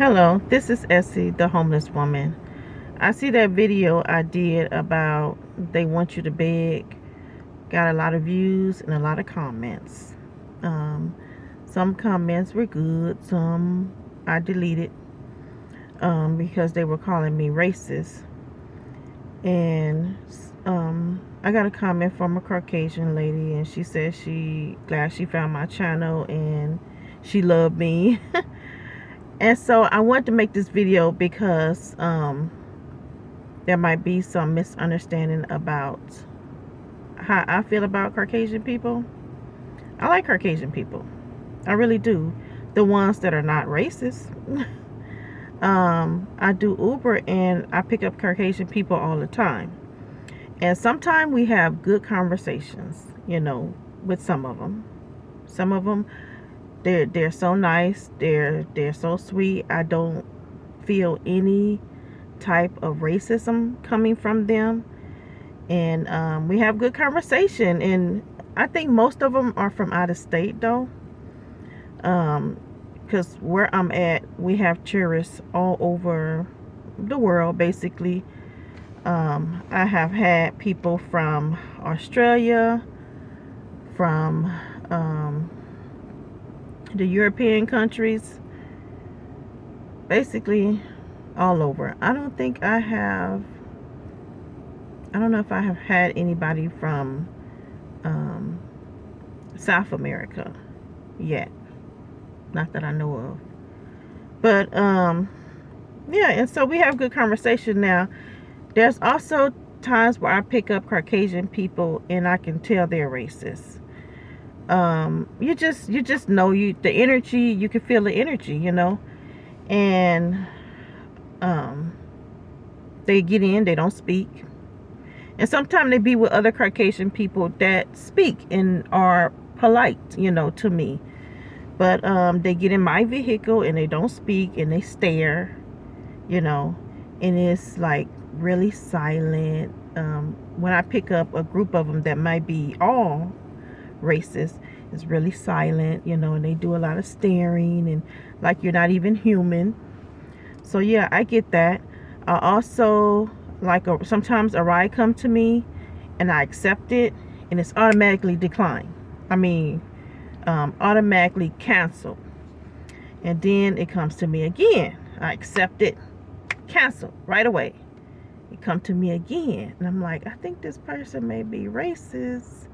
Hello, this is Essie, the homeless woman. I see that video I did about they want you to beg. Got a lot of views and a lot of comments. Um, some comments were good, some I deleted because they were calling me racist. And I got a comment from a Caucasian lady, and she said she glad she found my channel and she loved me. And so I wanted to make this video because there might be some misunderstanding about how I feel about Caucasian people. I like Caucasian people. I really do. The ones that are not racist. I do Uber and I pick up Caucasian people all the time. And sometimes we have good conversations, with some of them. Some of them, they're so nice. They're so sweet. I don't feel any type of racism coming from them, and we have good conversation. And I think most of them are from out of state though, because where I'm at, we have tourists all over the world basically. I have had people from Australia, from the European countries, basically all over. I don't know if I have had anybody from South America yet. Not that I know of. But yeah, and so we have good conversation now. There's also times where I pick up Caucasian people and I can tell they're racist. You just know the energy, you can feel the energy, and they get in, they don't speak. And sometimes they be with other Caucasian people that speak and are polite, to me. But they get in my vehicle and they don't speak and they stare, and it's like really silent. When I pick up a group of them that might be all racist, it's really silent, and they do a lot of staring and like you're not even human. So yeah, I get that. I also like sometimes a ride come to me and I accept it and it's automatically declined. I mean, automatically canceled. And then it comes to me again. I accept it, cancel right away. It come to me again, and I'm like, I think this person may be racist.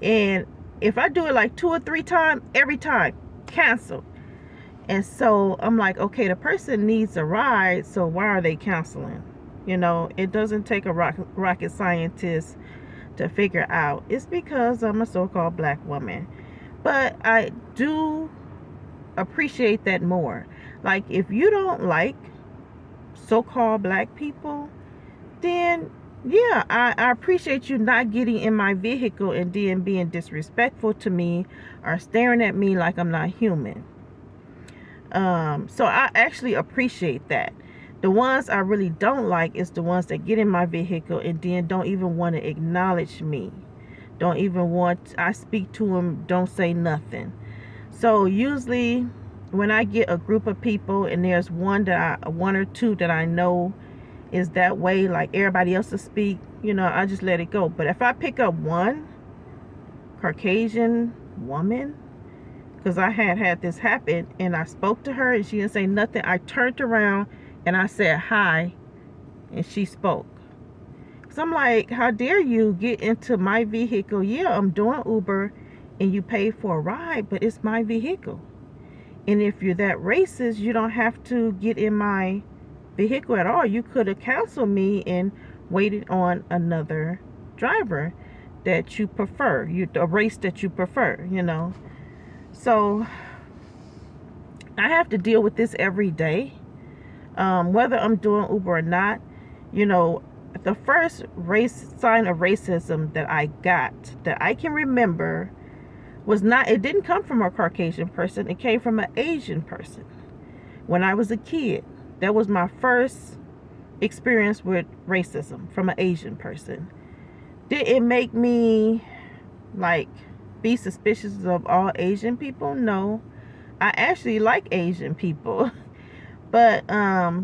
And if I do it like 2 or 3 times, every time cancel. And so I'm like, okay, the person needs a ride, so why are they canceling? It doesn't take a rocket scientist to figure out. It's because I'm a so-called black woman. But I do appreciate that more. Like, if you don't like so-called black people, then yeah, I appreciate you not getting in my vehicle and then being disrespectful to me or staring at me like I'm not human. So I actually appreciate that. The ones I really don't like is the ones that get in my vehicle and then don't even want to acknowledge me. Don't even want, I speak to them, don't say nothing. So usually when I get a group of people and there's one or two that I know is that way, like everybody else to speak, I just let it go. But if I pick up one Caucasian woman, because I had this happen and I spoke to her and she didn't say nothing, I turned around and I said hi and she spoke. So I'm like, how dare you get into my vehicle? Yeah, I'm doing Uber and you pay for a ride, but it's my vehicle. And if you're that racist, you don't have to get in my vehicle at all. You could have canceled me and waited on another driver that you prefer, a race that you prefer, So I have to deal with this every day, whether I'm doing Uber or not. The first sign of racism that I got that I can remember it didn't come from a Caucasian person. It came from an Asian person. When I was a kid, that was my first experience with racism from an Asian person. Did it make me like be suspicious of all Asian people? No. I actually like Asian people. But that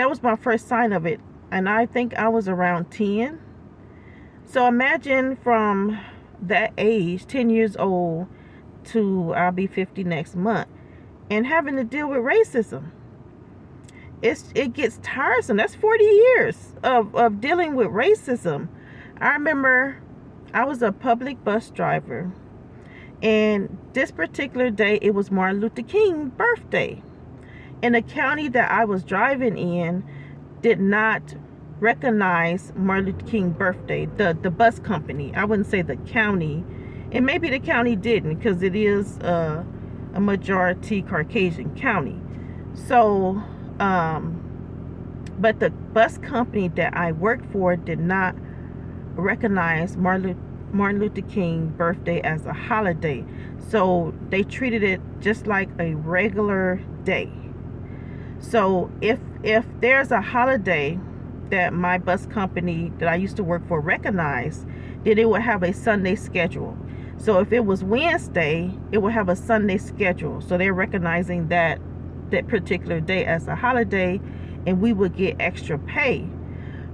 was my first sign of it, and I think I was around 10. So imagine from that age, 10 years old, to I'll be 50 next month, and having to deal with racism. It gets tiresome. That's 40 years of dealing with racism. I remember I was a public bus driver, and this particular day, it was Martin Luther King's birthday. And the county that I was driving in did not recognize Martin Luther King's birthday. The bus company, I wouldn't say the county, and maybe the county didn't, because it is a majority Caucasian county. So, but the bus company that I worked for did not recognize Martin Luther King's birthday as a holiday. So they treated it just like a regular day. So if there's a holiday that my bus company that I used to work for recognized, then it would have a Sunday schedule. So if it was Wednesday, it would have a Sunday schedule. So they're recognizing that particular day as a holiday, and we would get extra pay.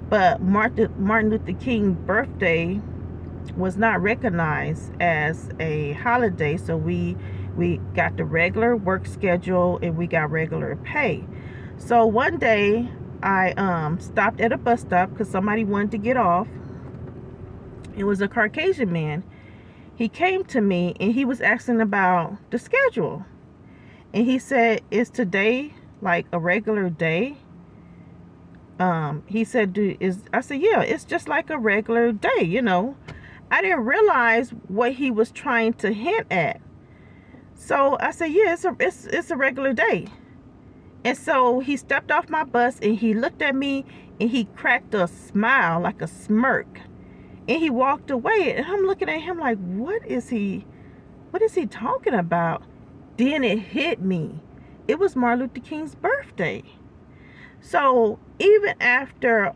But Martin Luther King's birthday was not recognized as a holiday, so we got the regular work schedule and we got regular pay. So one day I stopped at a bus stop because somebody wanted to get off. It was a Caucasian man. He came to me and he was asking about the schedule, and he said, "Is today like a regular day?" He said, I said, "Yeah, it's just like a regular day, you know." I didn't realize what he was trying to hint at. So I said, "Yeah, it's a regular day." And so he stepped off my bus and he looked at me and he cracked a smile, like a smirk. And he walked away, and I'm looking at him like, what is he talking about? Then it hit me. It was Martin Luther King's birthday. So even after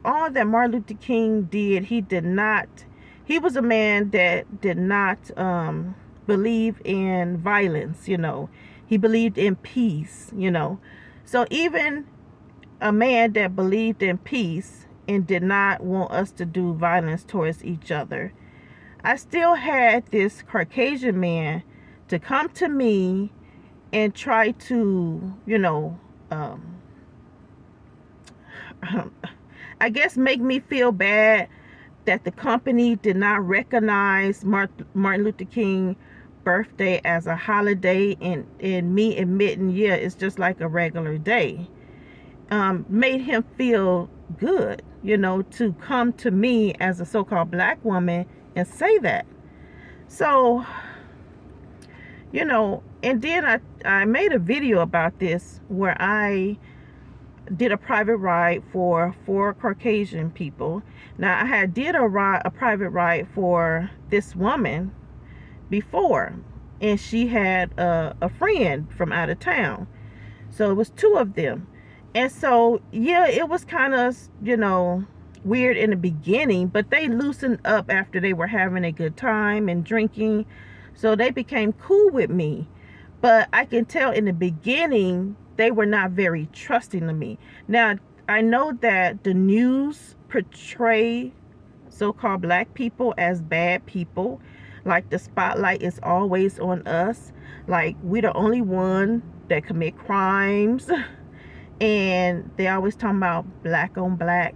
all that Martin Luther King did, he was a man that did not believe in violence, you know. He believed in peace, you know. So even a man that believed in peace and did not want us to do violence towards each other, I still had this Caucasian man to come to me and try to, you know, I guess make me feel bad that the company did not recognize Martin Luther King birthday as a holiday, and me admitting, yeah, it's just like a regular day, made him feel good, you know, to come to me as a so-called black woman and say that. So, you know, and then I made a video about this where I did a private ride for 4 Caucasian people. Now, I had did a private ride for this woman before, and she had a friend from out of town. So it was 2 of them. And so, yeah, it was kind of, you know, weird in the beginning, but they loosened up after they were having a good time and drinking. So they became cool with me. But I can tell in the beginning, they were not very trusting of me. Now, I know that the news portray so-called black people as bad people. Like the spotlight is always on us. Like we're the only one that commit crimes. And they always talking about black on black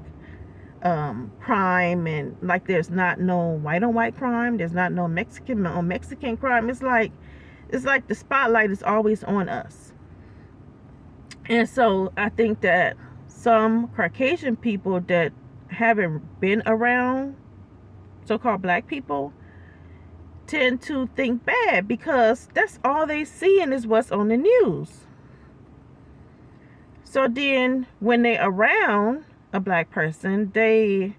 crime, and like there's not no white on white crime, there's not no Mexican on Mexican crime. It's like the spotlight is always on us. And so I think that some Caucasian people that haven't been around so-called black people tend to think bad, because that's all they seeing is what's on the news. So then when they around a black person, they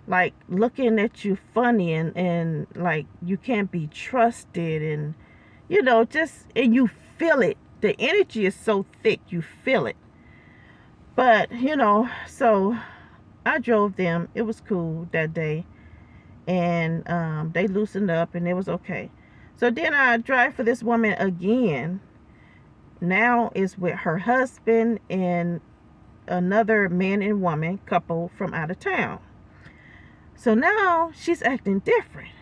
like looking at you funny, and like you can't be trusted, and you know, just, and you feel it. The energy is so thick, you feel it. But you know, so I drove them. It was cool that day, and they loosened up and it was okay. So then I drive for this woman again, now is with her husband and another man and woman couple from out of town. So now she's acting different.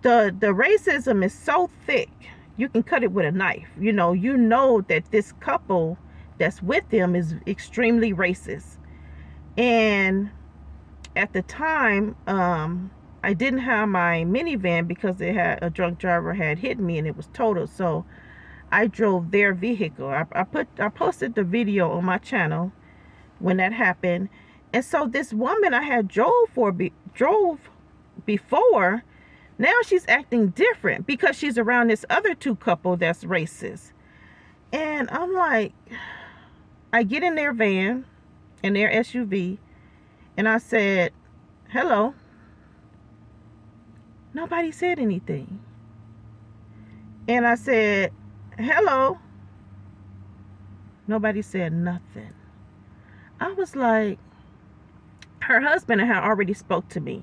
The racism is so thick, you can cut it with a knife. You know that this couple that's with them is extremely racist. And at the time, I didn't have my minivan because a drunk driver had hit me and it was totaled. So I drove their vehicle. I posted the video on my channel when that happened. And so this woman I had drove before, now she's acting different because she's around this other two couple that's racist. And I'm like, I get in their van, in their SUV, and I said, hello. Nobody said anything. And I said, hello. Nobody said nothing. I was like, her husband had already spoke to me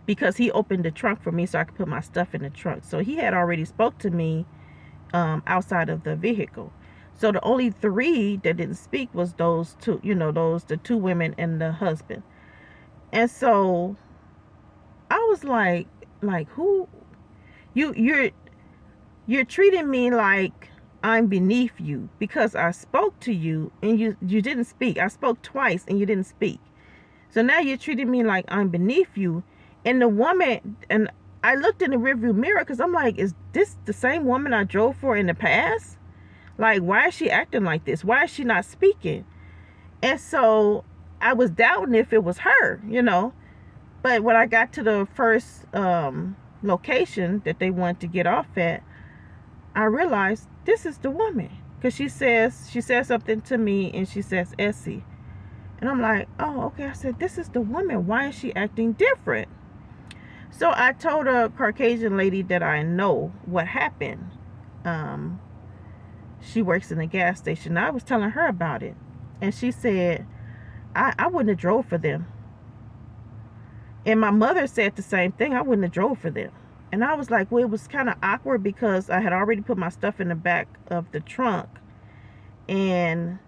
because he opened the trunk for me so I could put my stuff in the trunk. So he had already spoke to me outside of the vehicle. So the only three that didn't speak was those two, the two women and the husband. And so I was like who you're treating me like I'm beneath you because I spoke to you and you didn't speak. I spoke twice and you didn't speak. So now you're treating me like I'm beneath you. And the woman, and I looked in the rearview mirror because I'm like, is this the same woman I drove for in the past? Like, why is she acting like this? Why is she not speaking? And so I was doubting if it was her, But when I got to the first location that they wanted to get off at, I realized this is the woman. Because she says something to me and she says, Essie. And I'm like, oh, okay. I said, this is the woman. Why is she acting different? So I told a Caucasian lady that I know what happened. She works in a gas station. I was telling her about it. And she said, I wouldn't have drove for them. And my mother said the same thing. I wouldn't have drove for them. And I was like, well, it was kind of awkward because I had already put my stuff in the back of the trunk. And,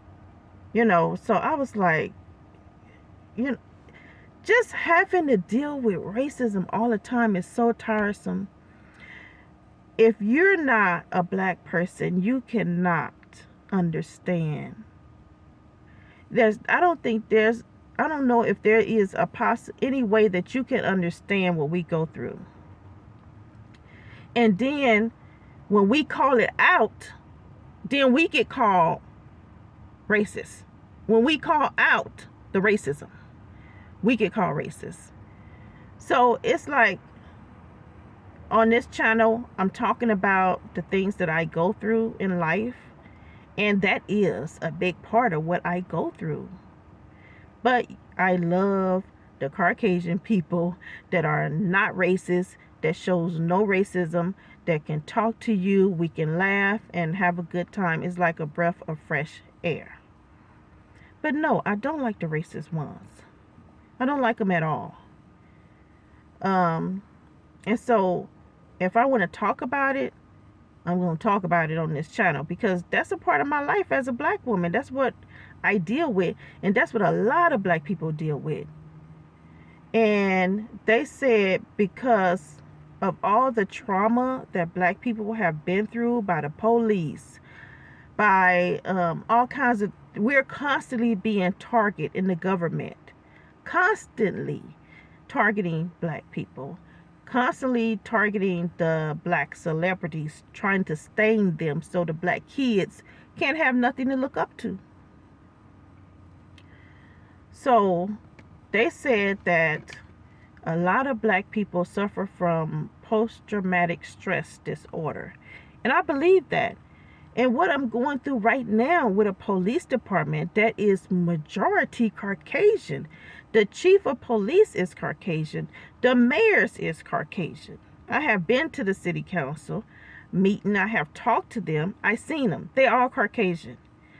so I was like, just having to deal with racism all the time is so tiresome. If you're not a black person, you cannot understand. I don't know if there is any way that you can understand what we go through. And then when we call it out, then we get called racist. When we call out the racism, we get called racist. So it's like on this channel, I'm talking about the things that I go through in life. And that is a big part of what I go through. But I love the Caucasian people that are not racist, that shows no racism, that can talk to you. We can laugh and have a good time. It's like a breath of fresh air. But no, I don't like the racist ones. I don't like them at all. And so if I want to talk about it, I'm going to talk about it on this channel because that's a part of my life as a black woman. That's what I deal with. And that's what a lot of black people deal with. And they said because of all the trauma that black people have been through by the police, by all kinds of, we're constantly being targeted in the government. Constantly targeting black people. Constantly targeting the black celebrities, trying to stain them so the black kids can't have nothing to look up to. So they said that a lot of black people suffer from post-traumatic stress disorder. And I believe that. And what I'm going through right now with a police department that is majority Caucasian. The chief of police is Caucasian. The mayors is Caucasian. I have been to the city council meeting. I have talked to them. I seen them. They all Caucasian.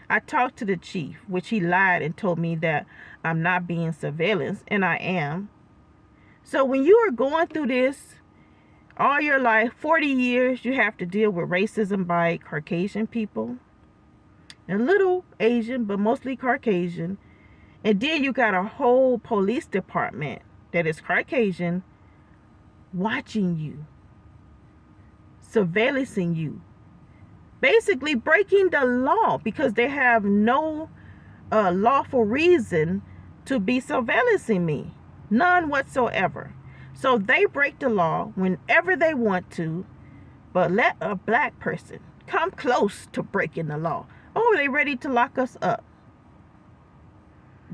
I talked to the chief, which he lied and told me that I'm not being surveillance, and I am. So when you are going through this, All your life, 40 years, you have to deal with racism by Caucasian people. A little Asian, but mostly Caucasian. And then you got a whole police department that is Caucasian watching you, surveillancing you, basically breaking the law because they have no lawful reason to be surveillancing me. None whatsoever. So they break the law whenever they want to, but let a black person come close to breaking the law. Oh, they ready to lock us up.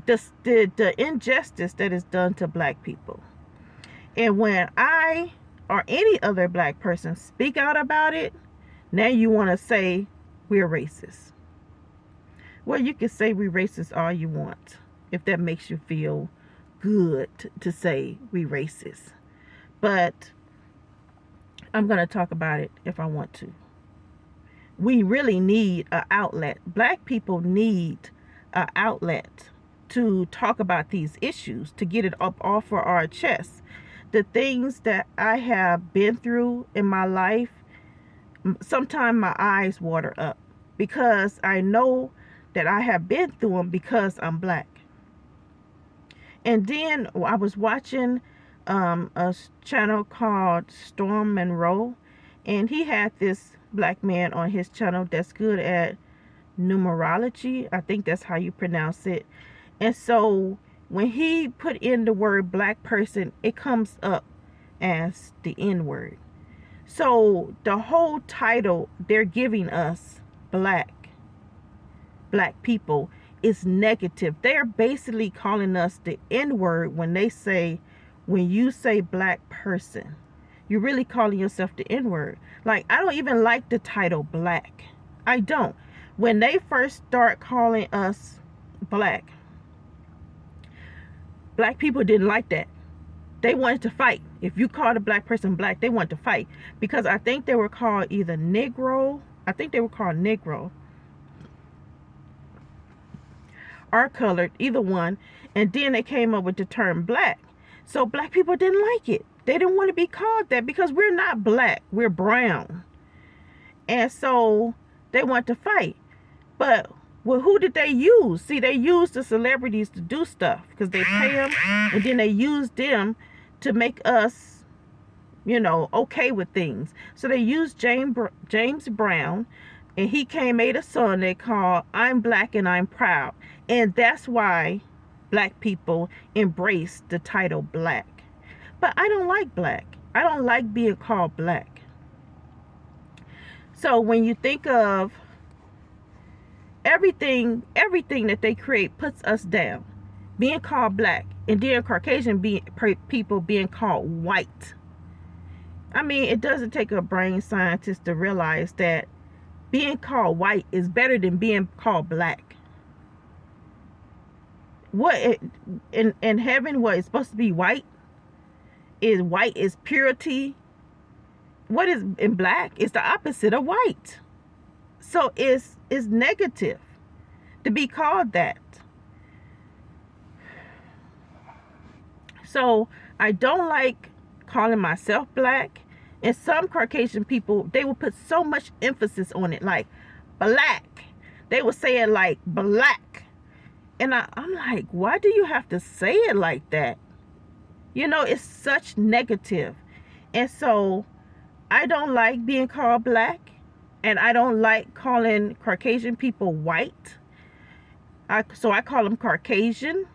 The injustice that is done to black people. And when I or any other black person speak out about it, now you want to say we're racist. Well, you can say we're racist all you want, if that makes you feel good to say we racist. But I'm going to talk about it if I want to. We really need an outlet. Black people need an outlet to talk about these issues, to get it up off of our chests. The things that I have been through in my life, sometimes my eyes water up because I know that I have been through them because I'm black. And then I was watching a channel called Storm Monroe, and he had this black man on his channel that's good at numerology. I think that's how you pronounce it. And so when he put in the word black person, it comes up as the N word. So the whole title they're giving us, black people, is negative. They're basically calling us the N word when you say black person. You're really calling yourself the N word. Like, I don't even like the title black. I don't. When they first start calling us black people didn't like that. They wanted to fight. If you called a black person black, they wanted to fight. Because I think they were called either Negro. I think they were called Negro. Or colored, either one. And then they came up with the term black. So black people didn't like it. They didn't want to be called that because we're not black. We're brown. And so they want to fight. But well, who did they use? See, they used the celebrities to do stuff because they pay them, and then they use them to make us, okay with things. So they used James Brown, and he made a song they called "I'm Black and I'm Proud," and that's why black people embrace the title black. But I don't like black. I don't like being called black. So when you think of everything that they create puts us down. Being called black, and then Caucasian people being called white. I mean, it doesn't take a brain scientist to realize that being called white is better than being called black. What in heaven, what is supposed to be white is purity. What is in black is the opposite of white. So it's negative to be called that. So I don't like calling myself black. And some Caucasian people, they will put so much emphasis on it, like black. They will say it like black. And I'm like, why do you have to say it like that? It's such negative. And so I don't like being called black. And I don't like calling Caucasian people white. So I call them Caucasian.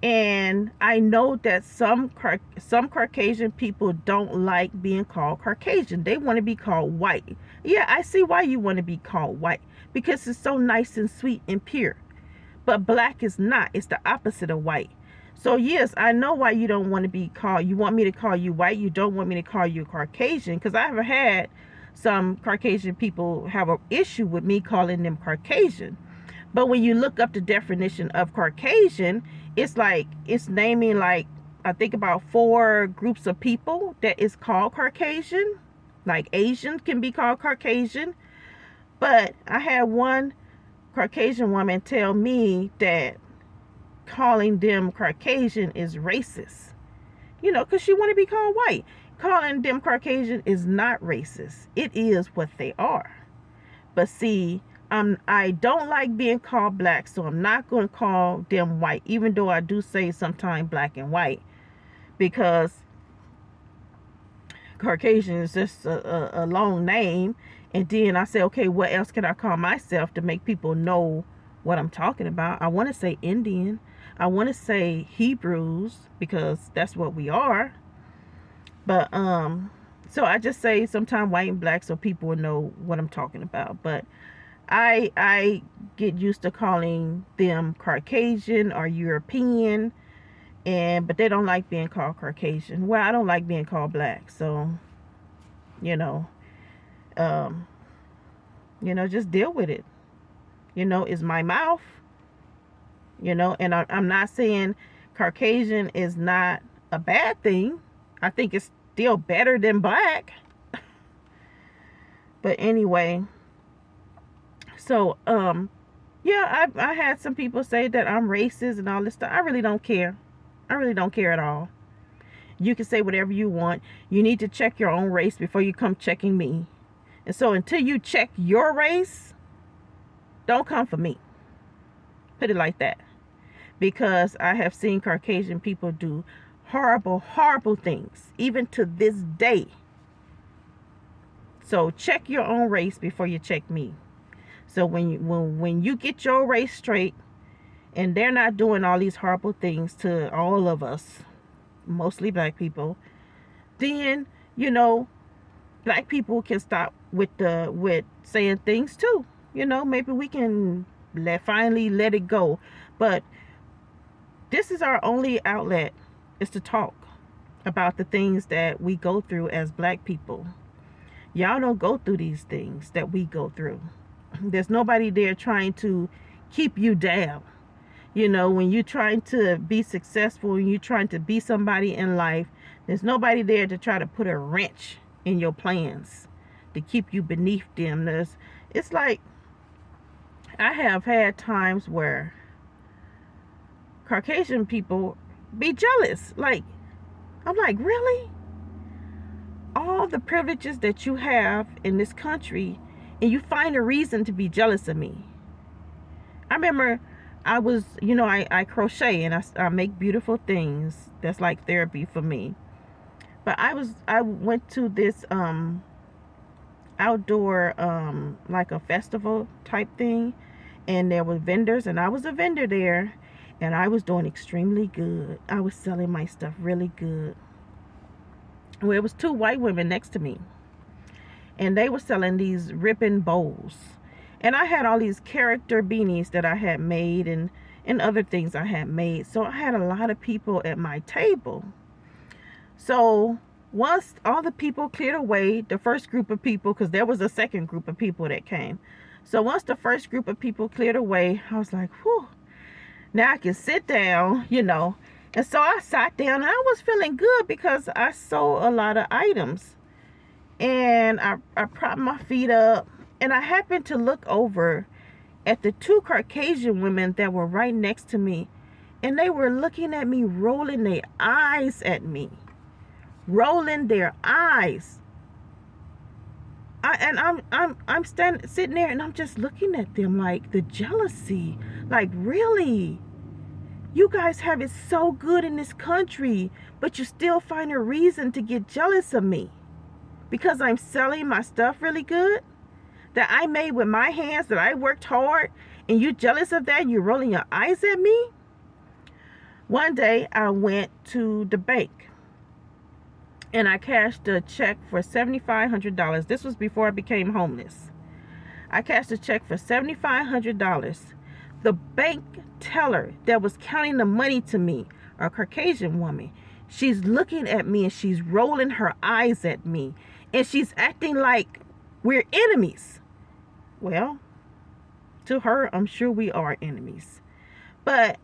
And I know that some Caucasian people don't like being called Caucasian. They want to be called white. Yeah, I see why you want to be called white. Because it's so nice and sweet and pure. But black is not. It's the opposite of white. So yes, I know why you don't want to be called. You want me to call you white. You don't want me to call you Caucasian. Because I have had some Caucasian people have an issue with me calling them Caucasian. But when you look up the definition of Caucasian, it's naming like, I think about 4 groups of people that is called Caucasian. Like Asian can be called Caucasian. But I had one Caucasian woman tell me that calling them Caucasian is racist. Because she want to be called white. calling them Caucasian is not racist. It is what they are. But see, I don't like being called black, so I'm not going to call them white, even though I do say sometimes black and white, because Caucasian is just a long name. And then I say, okay, what else can I call myself to make people know what I'm talking about? I want to say Indian. I want to say Hebrews, because that's what we are. But so I just say sometimes white and black so people will know what I'm talking about. But I get used to calling them Caucasian or European, but they don't like being called Caucasian. Well, I don't like being called black, so just deal with it. It's my mouth. And I'm not saying Caucasian is not a bad thing. I think it's still better than black. But anyway, so yeah, I had some people say that I'm racist and all this stuff. I really don't care. I really don't care at all. You can say whatever you want. You need to check your own race before you come checking me. And so until you check your race, don't come for me. Put it like that. Because I have seen Caucasian people do horrible, horrible things, even to this day. So check your own race before you check me. So when you get your race straight, and they're not doing all these horrible things to all of us, mostly black people, then black people can stop with saying things too. Maybe we can finally let it go. But this is our only outlet, is to talk about the things that we go through as black people. Y'all don't go through these things that we go through. There's nobody there trying to keep you down. When you're trying to be successful and you're trying to be somebody in life, there's nobody there to try to put a wrench in your plans to keep you beneath them. It's like, I have had times where Caucasian people be jealous. Like, I'm like, really? All the privileges that you have in this country, and you find a reason to be jealous of me. I remember I was, I crochet and I make beautiful things. That's like therapy for me. But I went to this outdoor like a festival type thing, and there were vendors, and I was a vendor there, and I was doing extremely good. I was selling my stuff really good. Well, it was two white women next to me, and they were selling these ribbon bows. And I had all these character beanies that I had made and other things I had made. So I had a lot of people at my table. So once all the people cleared away, the first group of people, because there was a second group of people that came. So once the first group of people cleared away, I was like, whew, now I can sit down, And so I sat down, and I was feeling good because I sold a lot of items. And I propped my feet up. And I happened to look over at the two Caucasian women that were right next to me. And they were looking at me, rolling their eyes at me. Rolling their eyes. I'm sitting there, and I'm just looking at them like the jealousy. Like, really? You guys have it so good in this country, but you still find a reason to get jealous of me. Because I'm selling my stuff really good? That I made with my hands, that I worked hard, and you jealous of that? You rolling your eyes at me? One day I went to the bank, and I cashed a check for $7,500. This was before I became homeless. I cashed a check for $7,500. The bank teller that was counting the money to me, a Caucasian woman, she's looking at me, and she's rolling her eyes at me, and she's acting like we're enemies. Well, to her, I'm sure we are enemies. But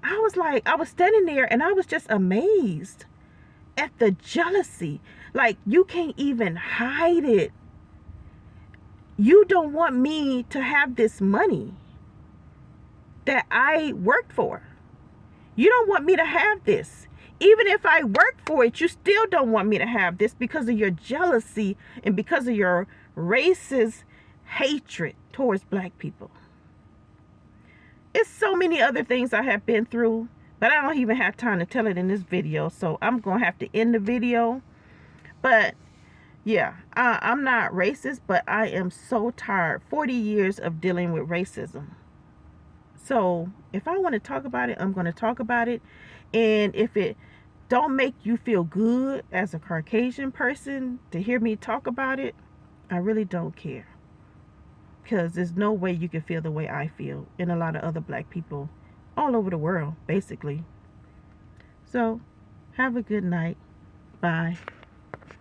I was standing there, and I was just amazed at the jealousy. Like, you can't even hide it. You don't want me to have this money that I worked for. You don't want me to have this. even if I work for it, you still don't want me to have this because of your jealousy and because of your racist hatred towards black people. It's so many other things I have been through, but I don't even have time to tell it in this video. So I'm going to have to end the video. But yeah, I'm not racist, but I am so tired. 40 years of dealing with racism. So if I want to talk about it, I'm going to talk about it. And if it don't make you feel good as a Caucasian person to hear me talk about it, I really don't care. Because there's no way you can feel the way I feel, and a lot of other black people all over the world, basically. So have a good night. Bye.